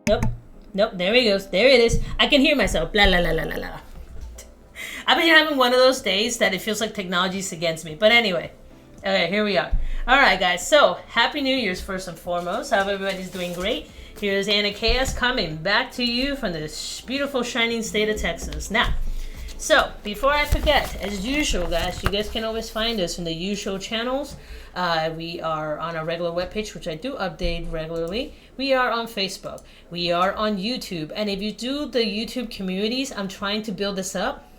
Nope. Nope. There he goes. There it is. I can hear myself. Blah, la, la, la, la, la. I've been having one of those days that it feels like technology's against me. But anyway. Okay, here we are. All right, guys. So, Happy New Year's first and foremost. I hope everybody's doing great. Here's Anna Chaos coming back to you from this beautiful, shining state of Texas. Now, so, before I forget, as usual, guys, you guys can always find us in the usual channels. We are on our regular webpage, which I do update regularly. We are on Facebook. We are on YouTube. And if you do the YouTube communities, I'm trying to build this up.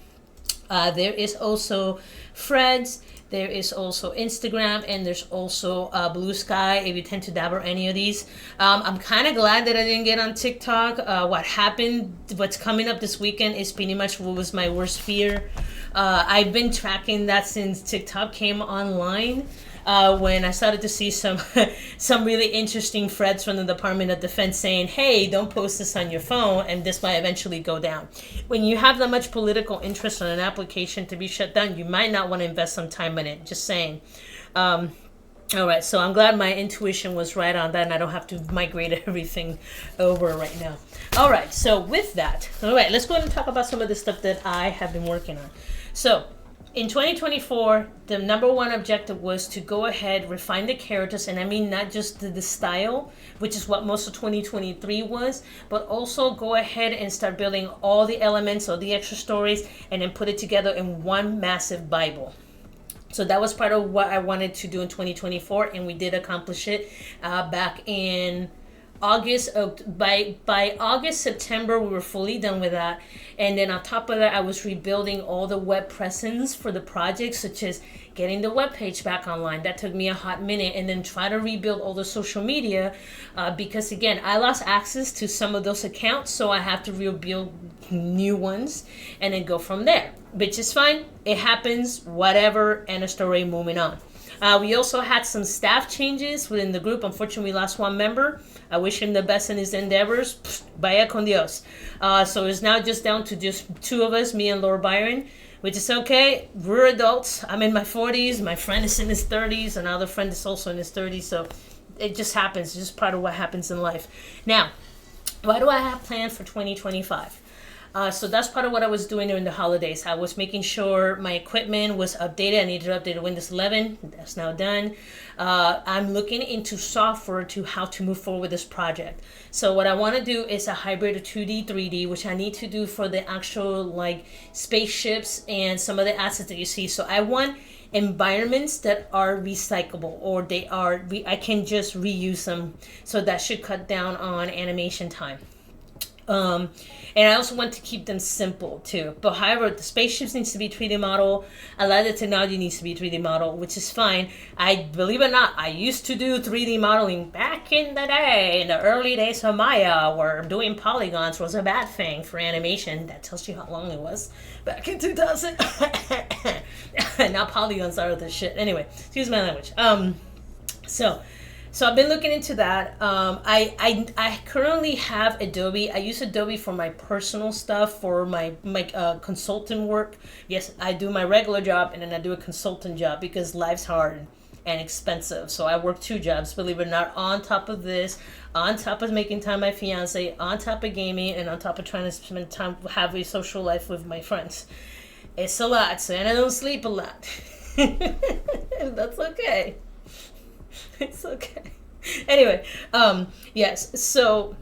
There is also Threads. There is also Instagram, and there's also Blue Sky if you tend to dabble any of these. I'm kind of glad that I didn't get on TikTok. What's coming up this weekend is pretty much what was my worst fear. I've been tracking that since TikTok came online. When I started to see some some really interesting threads from the Department of Defense saying, hey, don't post this on your phone and this might eventually go down. When you have that much political interest on an application to be shut down, you might not want to invest some time in it. Just saying. All right, so I'm glad my intuition was right on that and I don't have to migrate everything over right now. All right, so with that, all right, let's go ahead and talk about some of the stuff that I have been working on. So, in 2024, the number one objective was to go ahead, refine the characters, and I mean not just the style, which is what most of 2023 was, but also go ahead and start building all the elements or the extra stories and then put it together in one massive Bible. So that was part of what I wanted to do in 2024, and we did accomplish it back in August. By August, September, we were fully done with that. And then on top of that, I was rebuilding all the web presence for the project, such as getting the web page back online. That took me a hot minute. And then try to rebuild all the social media because, again, I lost access to some of those accounts, so I have to rebuild new ones and then go from there, which is fine. It happens, whatever, and a story moving on. We also had some staff changes within the group. Unfortunately, we lost one member. I wish him the best in his endeavors. Vaya con Dios. So it's now just down to just two of us, me and Laura Byron, which is okay. We're adults. I'm in my 40s. My friend is in his 30s. Another friend is also in his 30s. So it just happens. It's just part of what happens in life. Now, what do I have planned for 2025? So that's part of what I was doing during the holidays. I was making sure my equipment was updated. I needed to update Windows 11. That's now done. I'm looking into software to how to move forward with this project. So what I want to do is a hybrid of 2D, 3D, which I need to do for the actual like spaceships and some of the assets that you see. So I want environments that are recyclable or I can just reuse them. So that should cut down on animation time. And I also want to keep them simple too. But however, the spaceships needs to be 3D model. A lot of the technology needs to be 3D model, which is fine. I believe it or not, I used to do 3D modeling back in the day, in the early days of Maya, where doing polygons was a bad thing for animation. That tells you how long it was. Back in 2000. Now polygons are the shit. Anyway, excuse my language. So I've been looking into that. I currently have Adobe. I use Adobe for my personal stuff, for my consultant work. Yes, I do my regular job and then I do a consultant job because life's hard and expensive. So I work two jobs, believe it or not, on top of this, on top of making time with my fiance, on top of gaming, and on top of trying to spend time, have a social life with my friends. It's a lot, so and I don't sleep a lot. That's okay. It's okay. Anyway, yes. So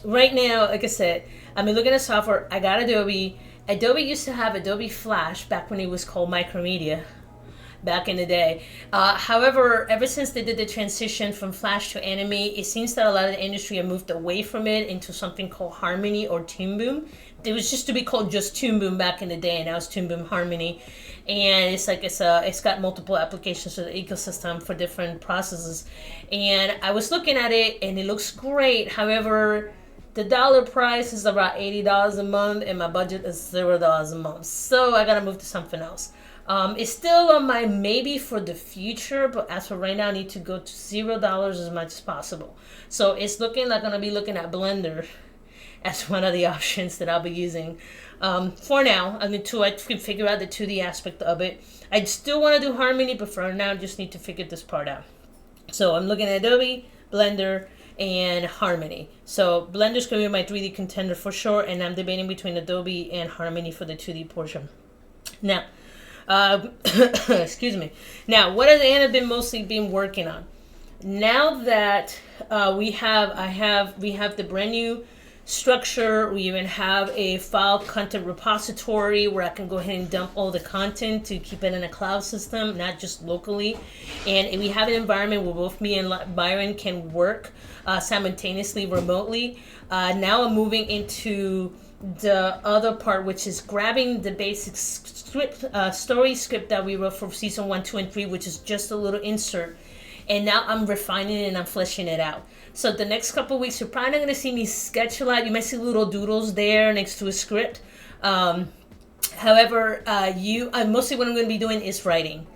right now, like I said, I've been looking at software. I got Adobe. Adobe used to have Adobe Flash back when it was called Micromedia back in the day. However, ever since they did the transition from Flash to Animate, it seems that a lot of the industry have moved away from it into something called Harmony or Toon Boom. It was just to be called just Toon Boom back in the day, and now it's Toon Boom Harmony. And it's got multiple applications to the ecosystem for different processes. And I was looking at it, and it looks great. However, the dollar price is about $80 a month, and my budget is $0 a month. So I gotta move to something else. It's still on my maybe for the future, but as for right now, I need to go to $0 as much as possible. So it's looking like I'm gonna be looking at Blender as one of the options that I'll be using. For now, I can figure out the 2D aspect of it. I still want to do Harmony, but for now, I just need to figure this part out. So I'm looking at Adobe, Blender, and Harmony. So Blender's going to be my 3D contender for sure, and I'm debating between Adobe and Harmony for the 2D portion. Now, excuse me. Now, what has Anna been mostly been working on? Now that we have the brand new structure, we even have a file content repository where I can go ahead and dump all the content to keep it in a cloud system, not just locally. And we have an environment where both me and Byron can work simultaneously remotely. Now I'm moving into the other part, which is grabbing the basic story script that we wrote for season 1, 2, and 3, which is just a little insert. And now I'm refining it and I'm fleshing it out. So the next couple of weeks, you're probably not going to see me sketch a lot. You might see little doodles there next to a script. However, mostly what I'm going to be doing is writing.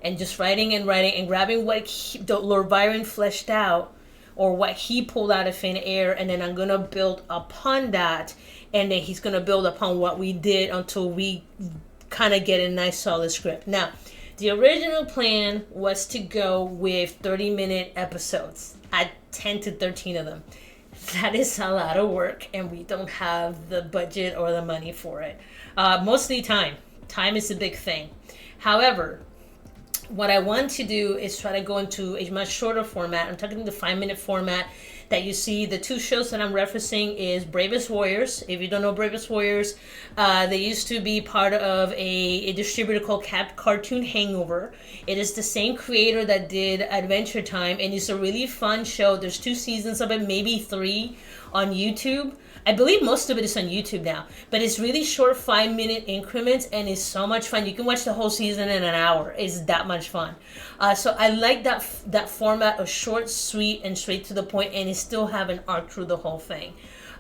And just writing and grabbing what Lord Byron fleshed out, or what he pulled out of thin air, and then I'm going to build upon that. And then he's going to build upon what we did until we kind of get a nice solid script. Now, the original plan was to go with 30-minute episodes. I had 10 to 13 of them. That is a lot of work, and we don't have the budget or the money for it. Mostly time. Time is a big thing. However, what I want to do is try to go into a much shorter format. I'm talking the 5-minute format that you see. The two shows that I'm referencing is Bravest Warriors. If you don't know Bravest Warriors, they used to be part of a distributor called Cartoon Hangover. It is the same creator that did Adventure Time, and it's a really fun show. There's 2 seasons of it, maybe 3 on YouTube. I believe most of it is on YouTube now, but it's really short 5-minute increments, and it's so much fun. You can watch the whole season in an hour. It's that much fun. So I like that format of short, sweet, and straight to the point, and it still have an arc through the whole thing.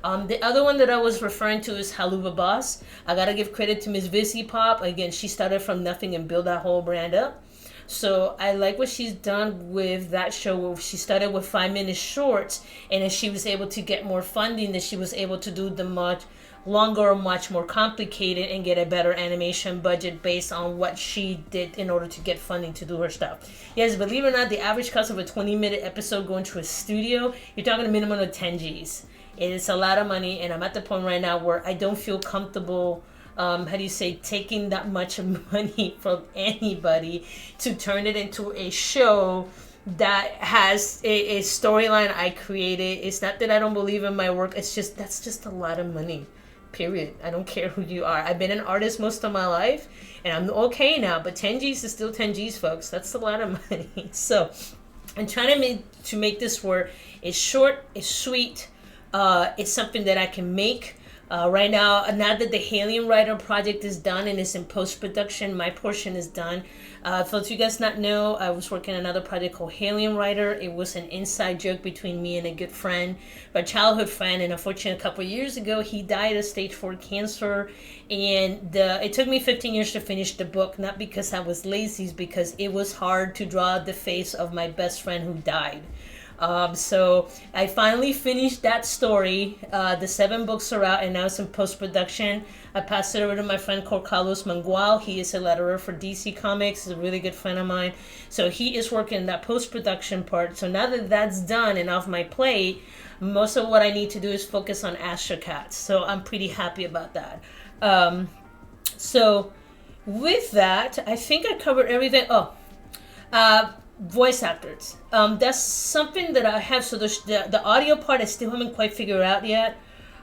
The other one that I was referring to is Haluva Boss. I gotta give credit to Miss Vizzy Pop. Again, she started from nothing and built that whole brand up. So I like what she's done with that show, where she started with 5-minute shorts, and as she was able to get more funding, that she was able to do the much longer, much more complicated, and get a better animation budget based on what she did in order to get funding to do her stuff. Yes, believe it or not, the average cost of a 20-minute episode going to a studio, you're talking a minimum of 10 G's. It is a lot of money, and I'm at the point right now where I don't feel comfortable taking that much money from anybody to turn it into a show that has a storyline I created. It's not that I don't believe in my work. It's just, that's just a lot of money, period. I don't care who you are. I've been an artist most of my life, and I'm okay now, but 10 G's is still 10 G's, folks. That's a lot of money. So I'm trying to make this work. It's short, it's sweet, it's something that I can make. Right now that the Helium Writer project is done and is in post-production, my portion is done. For those of you guys not know, I was working on another project called Helium Writer. It was an inside joke between me and a good friend, a childhood friend, and unfortunately a couple of years ago, he died of stage 4 cancer. And it took me 15 years to finish the book, not because I was lazy, it's because it was hard to draw the face of my best friend who died. So I finally finished that story. The 7 books are out, and now it's in post-production. I passed it over to my friend called Carlos Mangual. He is a letterer for DC Comics. He's a really good friend of mine. So he is working in that post-production part. So now that that's done and off my plate, most of what I need to do is focus on Astrocats. So I'm pretty happy about that. So with that, I think I covered everything. Voice actors. That's something that I have. So the audio part I still haven't quite figured out yet.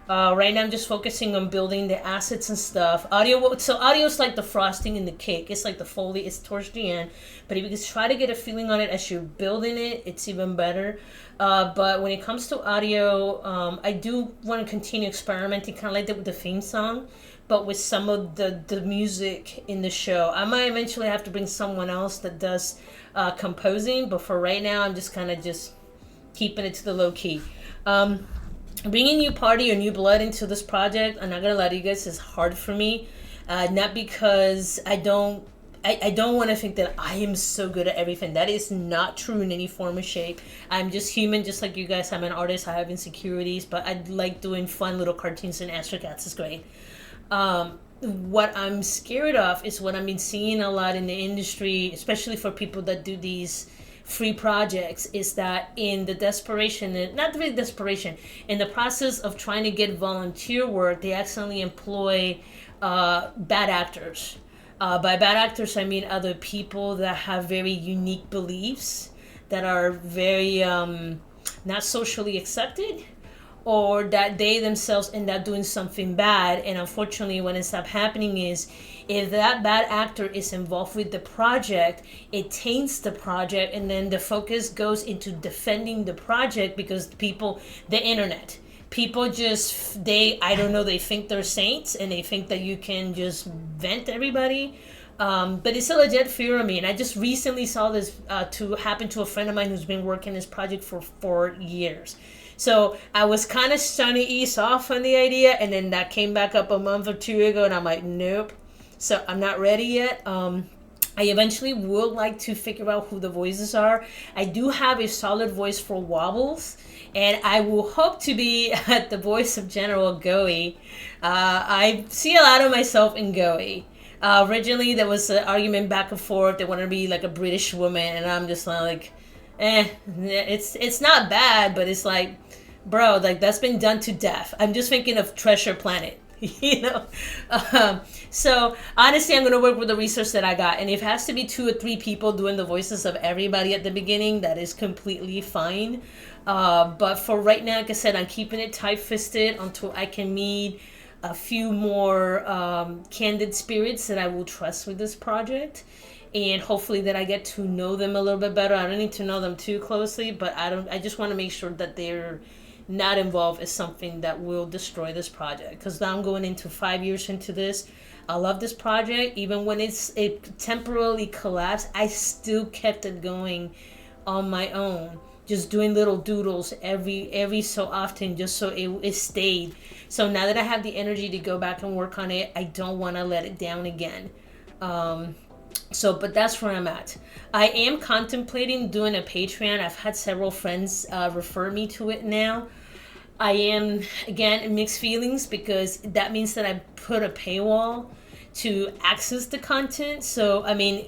Right now I'm just focusing on building the assets and stuff. Audio is like the frosting in the cake. It's like the Foley. It's towards the end. But if you can try to get a feeling on it as you're building it, it's even better. But when it comes to audio, I do want to continue experimenting, kind of like that with the theme song, but with some of the music in the show. I might eventually have to bring someone else that does composing, but for right now, I'm just kind of just keeping it to the low key. Bringing new party or new blood into this project, I'm not gonna lie to you guys, is hard for me. Not because I don't want to think that I am so good at everything. That is not true in any form or shape. I'm just human, just like you guys. I'm an artist. I have insecurities, but I like doing fun little cartoons, and Astrocats is great. What I'm scared of is what I've been seeing a lot in the industry, especially for people that do these free projects is that in the desperation, not really desperation, in the process of trying to get volunteer work, they accidentally employ bad actors. By bad actors, I mean other people that have very unique beliefs that are very not socially accepted, or that they themselves end up doing something bad. And unfortunately, what ends up happening is, if that bad actor is involved with the project, it taints the project, and then the focus goes into defending the project, because people, the internet, people just, I don't know, they think they're saints, and they think that you can just vent everybody. But it's a legit fear of me, and I just recently saw this to happen to a friend of mine who's been working this project for 4 years. So I was kind of trying to ease off on the idea, and then that came back up a month or two ago, and I'm like, nope. So I'm not ready yet. I eventually would like to figure out who the voices are. I do have a solid voice for Wobbles, and I will hope to be at the voice of General Goey. I see a lot of myself in Goey. Originally, there was an argument back and forth. They wanted to be like a British woman, and I'm just like, it's not bad, but it's like, bro, like that's been done to death. I'm just thinking of Treasure Planet, you know. So honestly, I'm gonna work with the resource that I got, and if it has to be 2 or 3 people doing the voices of everybody at the beginning, that is completely fine. But for right now, like I said, I'm keeping it tight-fisted until I can meet a few more candid spirits that I will trust with this project, and hopefully that I get to know them a little bit better. I don't need to know them too closely, but I just want to make sure that they're not involved in something that will destroy this project, because now I'm going into 5 years into this. I love this project. Even when it temporarily collapsed, I still kept it going on my own, just doing little doodles every so often, just so it stayed. So now that I have the energy to go back and work on it, I don't want to let it down again. But that's where I'm at. I am contemplating doing a Patreon. I've had several friends refer me to it now. I am, again, in mixed feelings, because that means that I put a paywall to access the content. So, I mean,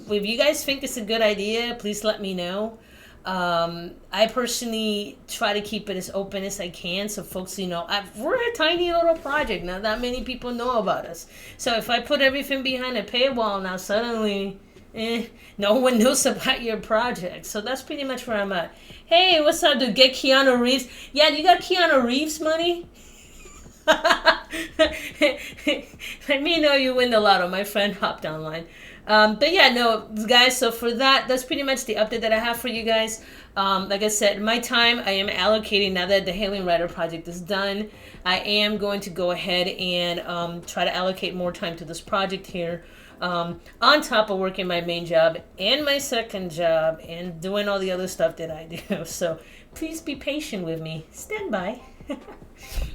if you guys think it's a good idea, please let me know. I personally try to keep it as open as I can, so folks, you know, we're a tiny little project. Not that many people know about us. So if I put everything behind a paywall, now suddenly, no one knows about your project. So that's pretty much where I'm at. Hey, what's up, dude? Get Keanu Reeves. Yeah, you got Keanu Reeves money? Let me know you win the lotto. My friend hopped online. But yeah, no, guys, so for that's pretty much the update that I have for you guys. Like I said, my time I am allocating, now that the Hailing Writer project is done, I am going to go ahead and try to allocate more time to this project here, on top of working my main job and my second job and doing all the other stuff that I do. So please be patient with me. Stand by.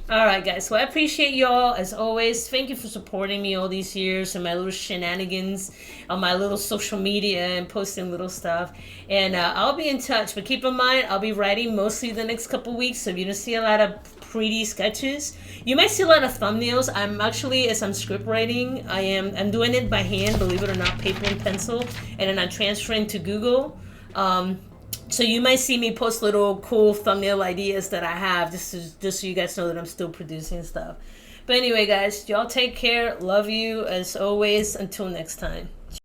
All right, guys. So I appreciate y'all as always. Thank you for supporting me all these years and my little shenanigans on my little social media and posting little stuff. And I'll be in touch. But keep in mind, I'll be writing mostly the next couple weeks. So if you don't see a lot of pretty sketches, you might see a lot of thumbnails. I'm actually, as I'm script writing, I'm doing it by hand, believe it or not, paper and pencil, and then I'm transferring to Google. So you might see me post little cool thumbnail ideas that I have, just so you guys know that I'm still producing stuff. But anyway, guys, y'all take care. Love you as always. Until next time.